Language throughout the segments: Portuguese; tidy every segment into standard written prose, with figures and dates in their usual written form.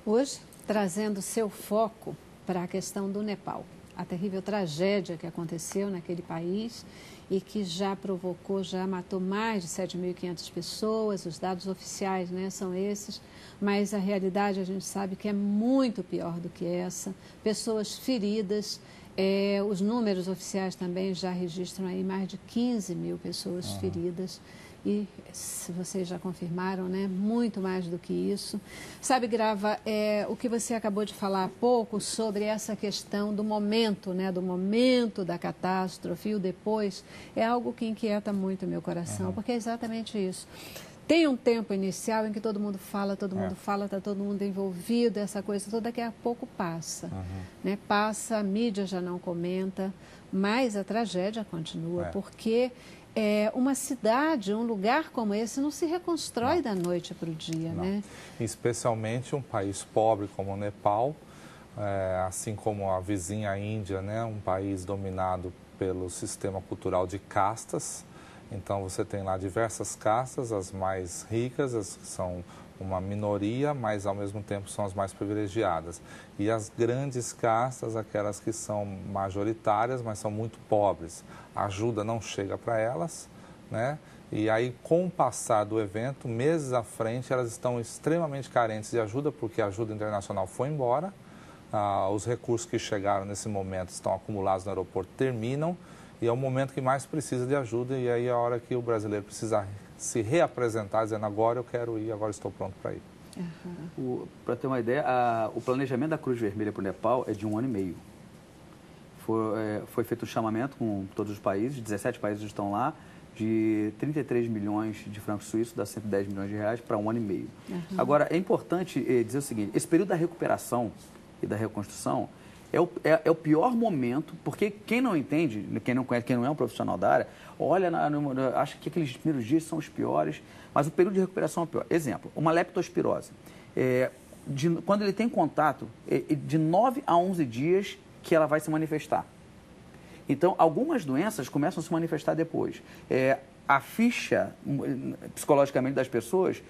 Hoje, trazendo seu foco para a questão do Nepal, a terrível tragédia que aconteceu naquele país e que já provocou, já matou mais de 7.500 pessoas, os dados oficiais, né, são esses, mas a realidade a gente sabe que é muito pior do que essa, pessoas feridas, os números oficiais também já registram aí mais de 15 mil pessoas feridas. E, se vocês já confirmaram, né, muito mais do que isso. Sabe, Grava, o que você acabou de falar há pouco sobre essa questão do momento, né, do momento da catástrofe e o depois, é algo que inquieta muito o meu coração, porque é exatamente isso. Tem um tempo inicial em que todo mundo fala, está todo mundo envolvido, essa coisa toda, daqui a pouco passa. Né? Passa, a mídia já não comenta, mas a tragédia continua, porque uma cidade, um lugar como esse não se reconstrói da noite para o dia, né? Especialmente um país pobre como o Nepal, assim como a vizinha Índia, né? Um país dominado pelo sistema cultural de castas. Então você tem lá diversas castas, as mais ricas, as que são uma minoria, mas ao mesmo tempo são as mais privilegiadas. E as grandes castas, aquelas que são majoritárias, mas são muito pobres. A ajuda não chega para elas, né? E aí, com o passar do evento, meses à frente, elas estão extremamente carentes de ajuda, porque a ajuda internacional foi embora, os recursos que chegaram nesse momento estão acumulados no aeroporto, terminam, e é o momento que mais precisa de ajuda, e aí é a hora que o brasileiro precisa se reapresentar, dizendo agora eu quero ir, agora estou pronto para ir. Para ter uma ideia, o planejamento da Cruz Vermelha para o Nepal é de 1 ano e meio. Foi feito um chamamento com todos os países, 17 países estão lá, de 33 milhões de francos suíços, dá 110 milhões de reais, para 1 ano e meio. Agora, é importante dizer o seguinte, esse período da recuperação e da reconstrução é o pior momento, porque quem não entende, quem não conhece, quem não é um profissional da área, olha, acha que aqueles primeiros dias são os piores, mas o período de recuperação é o pior. Exemplo, uma leptospirose. Quando ele tem contato, de 9 a 11 dias que ela vai se manifestar. Então, algumas doenças começam a se manifestar depois. A ficha, psicologicamente, das pessoas,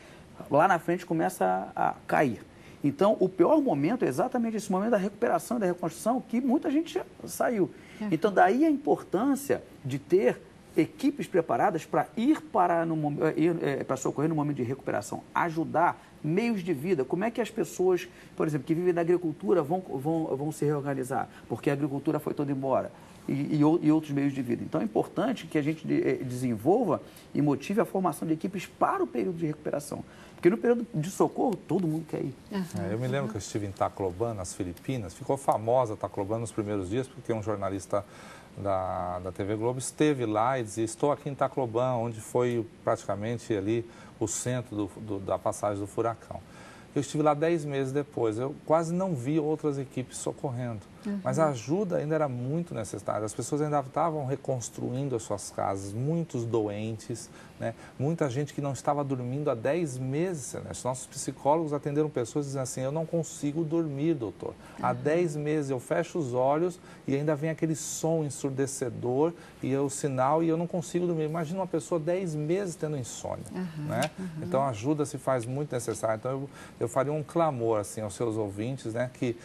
lá na frente começa a cair. Então, o pior momento é exatamente esse momento da recuperação e da reconstrução, que muita gente já saiu. Então, daí a importância de ter equipes preparadas para ir para socorrer no momento de recuperação, ajudar, meios de vida. Como é que as pessoas, por exemplo, que vivem da agricultura vão se reorganizar? Porque a agricultura foi toda embora. E outros meios de vida. Então, é importante que a gente desenvolva e motive a formação de equipes para o período de recuperação. Porque no período de socorro, todo mundo quer ir. Eu me lembro que eu estive em Tacloban, nas Filipinas. Ficou famosa Tacloban nos primeiros dias, porque um jornalista da TV Globo esteve lá e dizia, estou aqui em Tacloban, onde foi praticamente ali o centro da passagem do furacão. Eu estive lá 10 meses depois, eu quase não vi outras equipes socorrendo. Mas a ajuda ainda era muito necessária, as pessoas ainda estavam reconstruindo as suas casas, muitos doentes, né? Muita gente que não estava dormindo há 10 meses. Né? Nossos psicólogos atenderam pessoas dizendo assim, eu não consigo dormir, doutor. Há 10 meses eu fecho os olhos e ainda vem aquele som ensurdecedor e o sinal e eu não consigo dormir. Imagina uma pessoa 10 meses tendo insônia. Né? Então a ajuda se faz muito necessária. Então eu faria um clamor assim, aos seus ouvintes, né, que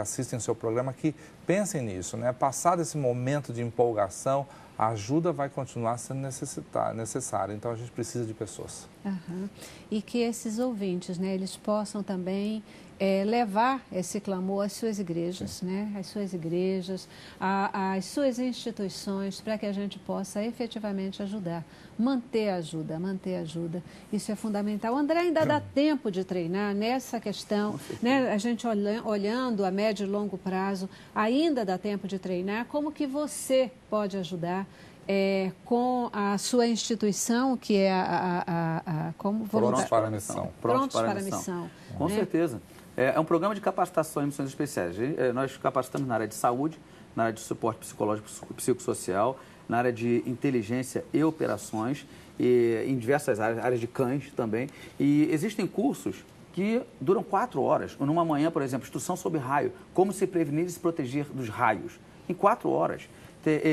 assistem ao seu programa, que pensem nisso, né? Passado esse momento de empolgação, a ajuda vai continuar sendo necessária. Então, a gente precisa de pessoas. E que esses ouvintes, né, eles possam também levar esse clamor às suas igrejas, né? Às suas igrejas, às suas instituições, para que a gente possa efetivamente ajudar. Manter a ajuda. Isso é fundamental. André, ainda dá tempo de treinar nessa questão, né? A gente olhando a médio e longo prazo, ainda dá tempo de treinar. Como que você pode ajudar com a sua instituição, que é como Prontos para a Missão. Prontos para a Missão. Com certeza. É um programa de capacitação em missões especiais. Nós capacitamos na área de saúde, na área de suporte psicológico e psicossocial, na área de inteligência e operações, e em diversas áreas de cães também. E existem cursos que duram 4 horas. Numa manhã, por exemplo, instrução sobre raio, como se prevenir e se proteger dos raios. Em 4 horas.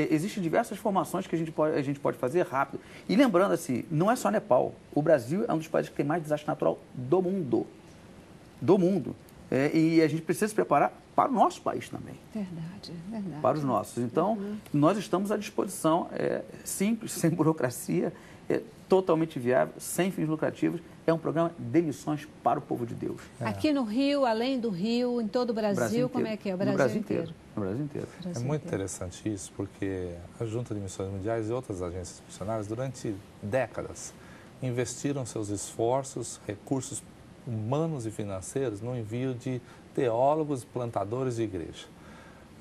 Existem diversas formações que a gente pode fazer rápido. E lembrando assim, não é só Nepal. O Brasil é um dos países que tem mais desastre natural do mundo. do mundo. E a gente precisa se preparar para o nosso país também. Verdade, verdade. Para os nossos. Então, nós estamos à disposição, simples, sem burocracia, totalmente viável, sem fins lucrativos. É um programa de missões para o povo de Deus. Aqui no Rio, além do Rio, em todo o Brasil, como é que é? O Brasil inteiro. No Brasil inteiro. É muito interessante isso, porque a Junta de Missões Mundiais e outras agências missionárias, durante décadas, investiram seus esforços, recursos humanos e financeiros no envio de teólogos e plantadores de igreja.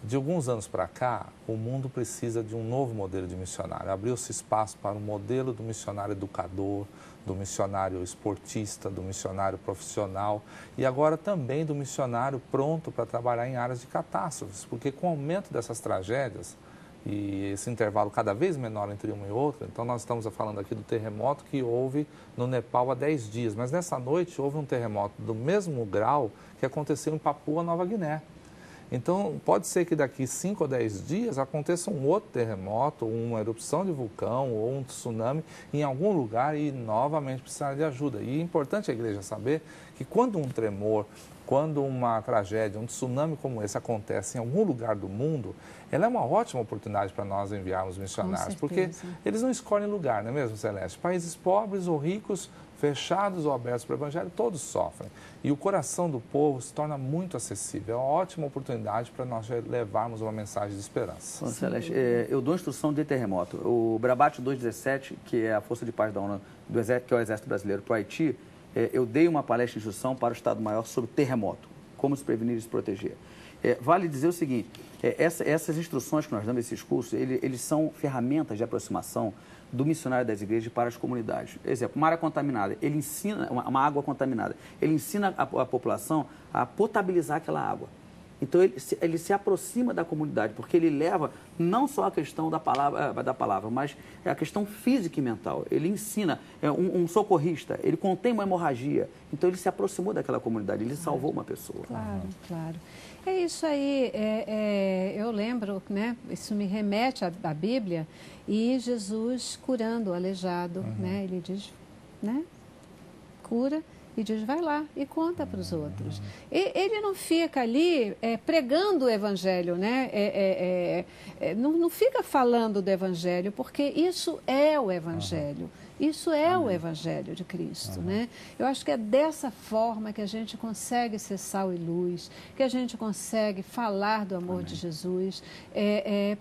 De alguns anos para cá, o mundo precisa de um novo modelo de missionário. Abriu-se espaço para o modelo do missionário educador, do missionário esportista, do missionário profissional e agora também do missionário pronto para trabalhar em áreas de catástrofes, porque com o aumento dessas tragédias e esse intervalo cada vez menor entre uma e outra, então nós estamos falando aqui do terremoto que houve no Nepal há 10 dias, mas nessa noite houve um terremoto do mesmo grau que aconteceu em Papua Nova Guiné. Então, pode ser que daqui 5 ou 10 dias aconteça um outro terremoto, uma erupção de vulcão ou um tsunami em algum lugar e novamente precisar de ajuda. E é importante a igreja saber que quando um tremor, quando uma tragédia, um tsunami como esse acontece em algum lugar do mundo, ela é uma ótima oportunidade para nós enviarmos missionários, porque eles não escolhem lugar, não é mesmo, Celeste? Países pobres ou ricos, fechados ou abertos para o Evangelho, todos sofrem. E o coração do povo se torna muito acessível. É uma ótima oportunidade para nós levarmos uma mensagem de esperança. Bom, Celeste, eu dou instrução de terremoto. O Brabate 217, que é a Força de Paz da ONU, que é o Exército Brasileiro para o Haiti, eu dei uma palestra de instrução para o Estado-Maior sobre terremoto, como se prevenir e se proteger. Vale dizer o seguinte, essas instruções que nós damos, esses cursos, eles são ferramentas de aproximação do missionário das igrejas para as comunidades. Por exemplo, uma área contaminada, ele ensina, uma água contaminada, ele ensina a população a potabilizar aquela água. Então, ele se aproxima da comunidade, porque ele leva não só a questão da palavra, mas a questão física e mental. Ele ensina, um socorrista, ele contém uma hemorragia, então ele se aproximou daquela comunidade, ele salvou uma pessoa. Claro, claro. É isso aí, eu lembro, né, isso me remete à Bíblia, e Jesus curando o aleijado, né, ele diz, né, cura e diz, vai lá e conta para os outros. E ele não fica ali pregando o Evangelho, né, não fica falando do Evangelho, porque isso é o Evangelho. Isso é o Evangelho de Cristo, né? Eu acho que é dessa forma que a gente consegue ser sal e luz, que a gente consegue falar do amor de Jesus,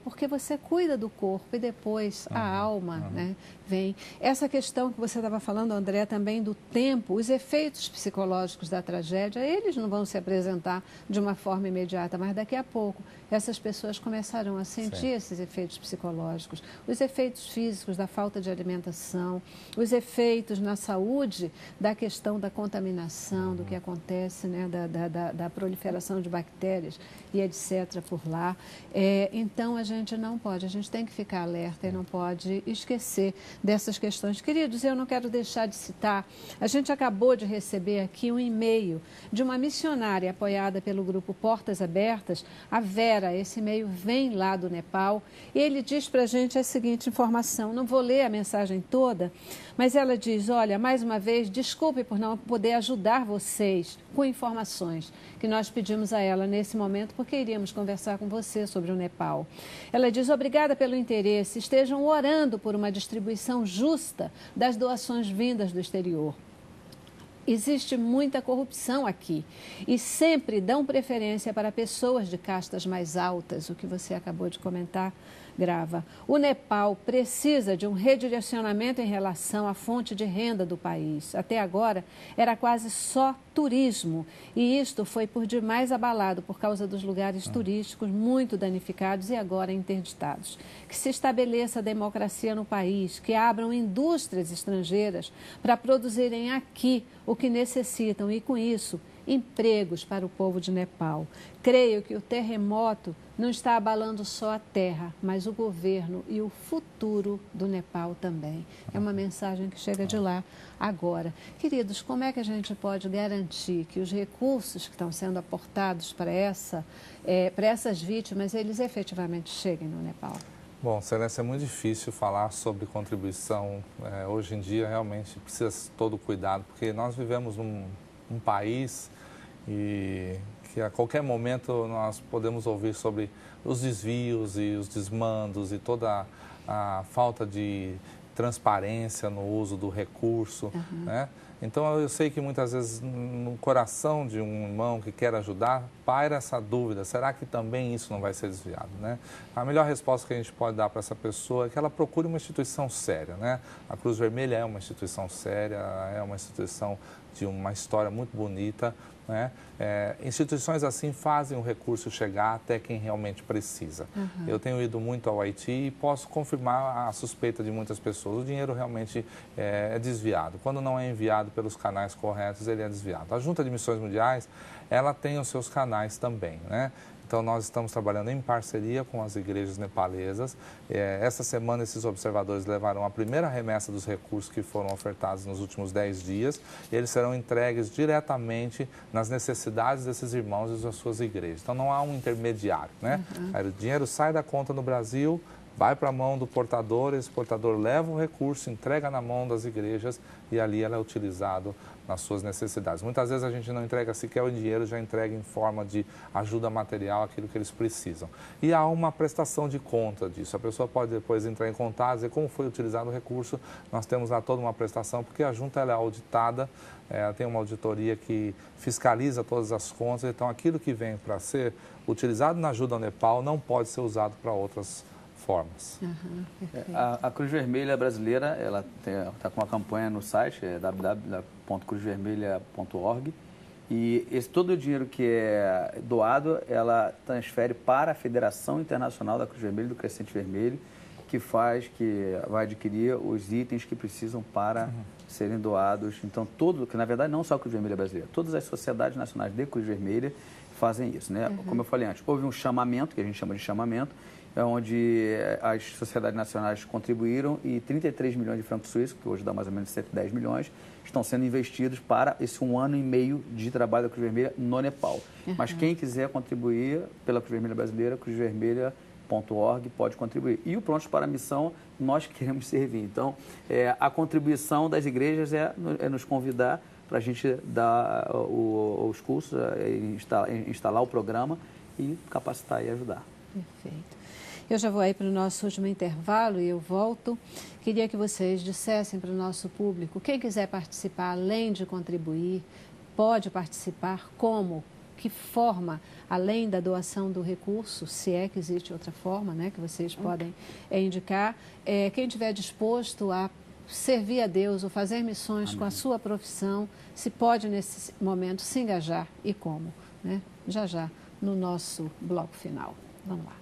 porque você cuida do corpo e depois a alma, né, vem. Essa questão que você estava falando, André, também do tempo, os efeitos psicológicos da tragédia, eles não vão se apresentar de uma forma imediata, mas daqui a pouco essas pessoas começarão a sentir esses efeitos psicológicos, os efeitos físicos da falta de alimentação, os efeitos na saúde da questão da contaminação, do que acontece, né, da proliferação de bactérias e etc. por lá. Então, a gente não pode, a gente tem que ficar alerta e não pode esquecer dessas questões. Queridos, eu não quero deixar de citar, a gente acabou de receber aqui um e-mail de uma missionária apoiada pelo grupo Portas Abertas, a Vera. Esse e-mail vem lá do Nepal, e ele diz para a gente a seguinte informação, não vou ler a mensagem toda, mas ela diz, olha, mais uma vez, desculpe por não poder ajudar vocês com informações que nós pedimos a ela nesse momento, porque iríamos conversar com você sobre o Nepal. Ela diz, obrigada pelo interesse, estejam orando por uma distribuição justa das doações vindas do exterior. Existe muita corrupção aqui e sempre dão preferência para pessoas de castas mais altas, o que você acabou de comentar, Grava. O Nepal precisa de um redirecionamento em relação à fonte de renda do país. Até agora era quase só turismo e isto foi por demais abalado por causa dos lugares turísticos muito danificados e agora interditados. Que se estabeleça a democracia no país, que abram indústrias estrangeiras para produzirem aqui o que necessitam e, com isso, empregos para o povo de Nepal. Creio que o terremoto não está abalando só a terra, mas o governo e o futuro do Nepal também. É uma mensagem que chega de lá agora. Queridos, como é que a gente pode garantir que os recursos que estão sendo aportados para essas vítimas, eles efetivamente cheguem no Nepal? Bom, Celeste, é muito difícil falar sobre contribuição. Hoje em dia, realmente, precisa todo cuidado, porque nós vivemos num país e que a qualquer momento nós podemos ouvir sobre os desvios e os desmandos e toda a falta de transparência no uso do recurso, né? Então, eu sei que muitas vezes no coração de um irmão que quer ajudar, paira essa dúvida, será que também isso não vai ser desviado, né? A melhor resposta que a gente pode dar para essa pessoa é que ela procure uma instituição séria, né? A Cruz Vermelha é uma instituição séria, é uma instituição de uma história muito bonita, né? Instituições assim fazem o recurso chegar até quem realmente precisa. Eu tenho ido muito ao Haiti e posso confirmar a suspeita de muitas pessoas. O dinheiro realmente é desviado. Quando não é enviado pelos canais corretos, ele é desviado. A Junta de Missões Mundiais, ela tem os seus canais também, né? Então, nós estamos trabalhando em parceria com as igrejas nepalesas. Essa semana, esses observadores levaram a primeira remessa dos recursos que foram ofertados nos últimos 10 dias. E eles serão entregues diretamente nas necessidades desses irmãos e das suas igrejas. Então, não há um intermediário, né? O dinheiro sai da conta no Brasil, vai para a mão do portador, esse portador leva o recurso, entrega na mão das igrejas e ali ela é utilizado nas suas necessidades. Muitas vezes a gente não entrega sequer o dinheiro, já entrega em forma de ajuda material aquilo que eles precisam. E há uma prestação de conta disso. A pessoa pode depois entrar em contato, dizer como foi utilizado o recurso. Nós temos lá toda uma prestação, porque a junta ela é auditada, tem uma auditoria que fiscaliza todas as contas. Então, aquilo que vem para ser utilizado na ajuda ao Nepal não pode ser usado para outras formas. A Cruz Vermelha brasileira, ela está com uma campanha no site, www.cruzvermelha.org, e todo o dinheiro que é doado, ela transfere para a Federação Internacional da Cruz Vermelha e do Crescente Vermelho, que vai adquirir os itens que precisam para serem doados. Então, que na verdade não só a Cruz Vermelha brasileira, todas as sociedades nacionais de Cruz Vermelha fazem isso, né? Como eu falei antes, houve um chamamento, que a gente chama de chamamento, onde as sociedades nacionais contribuíram e 33 milhões de francos suíços, que hoje dá mais ou menos 110 milhões, estão sendo investidos para esse 1 ano e meio de trabalho da Cruz Vermelha no Nepal. Mas quem quiser contribuir pela Cruz Vermelha brasileira, cruzvermelha.org, pode contribuir. E o Prontos para a Missão, nós queremos servir. Então, a contribuição das igrejas é nos convidar para a gente dar os cursos, instalar o programa e capacitar e ajudar. Perfeito. Eu já vou aí para o nosso último intervalo e eu volto. Queria que vocês dissessem para o nosso público, quem quiser participar, além de contribuir, pode participar como? Que forma, além da doação do recurso, se é que existe outra forma, né, que vocês podem indicar. Quem estiver disposto a servir a Deus ou fazer missões com a sua profissão, se pode nesse momento se engajar e como, né? Já no nosso bloco final. Vamos lá.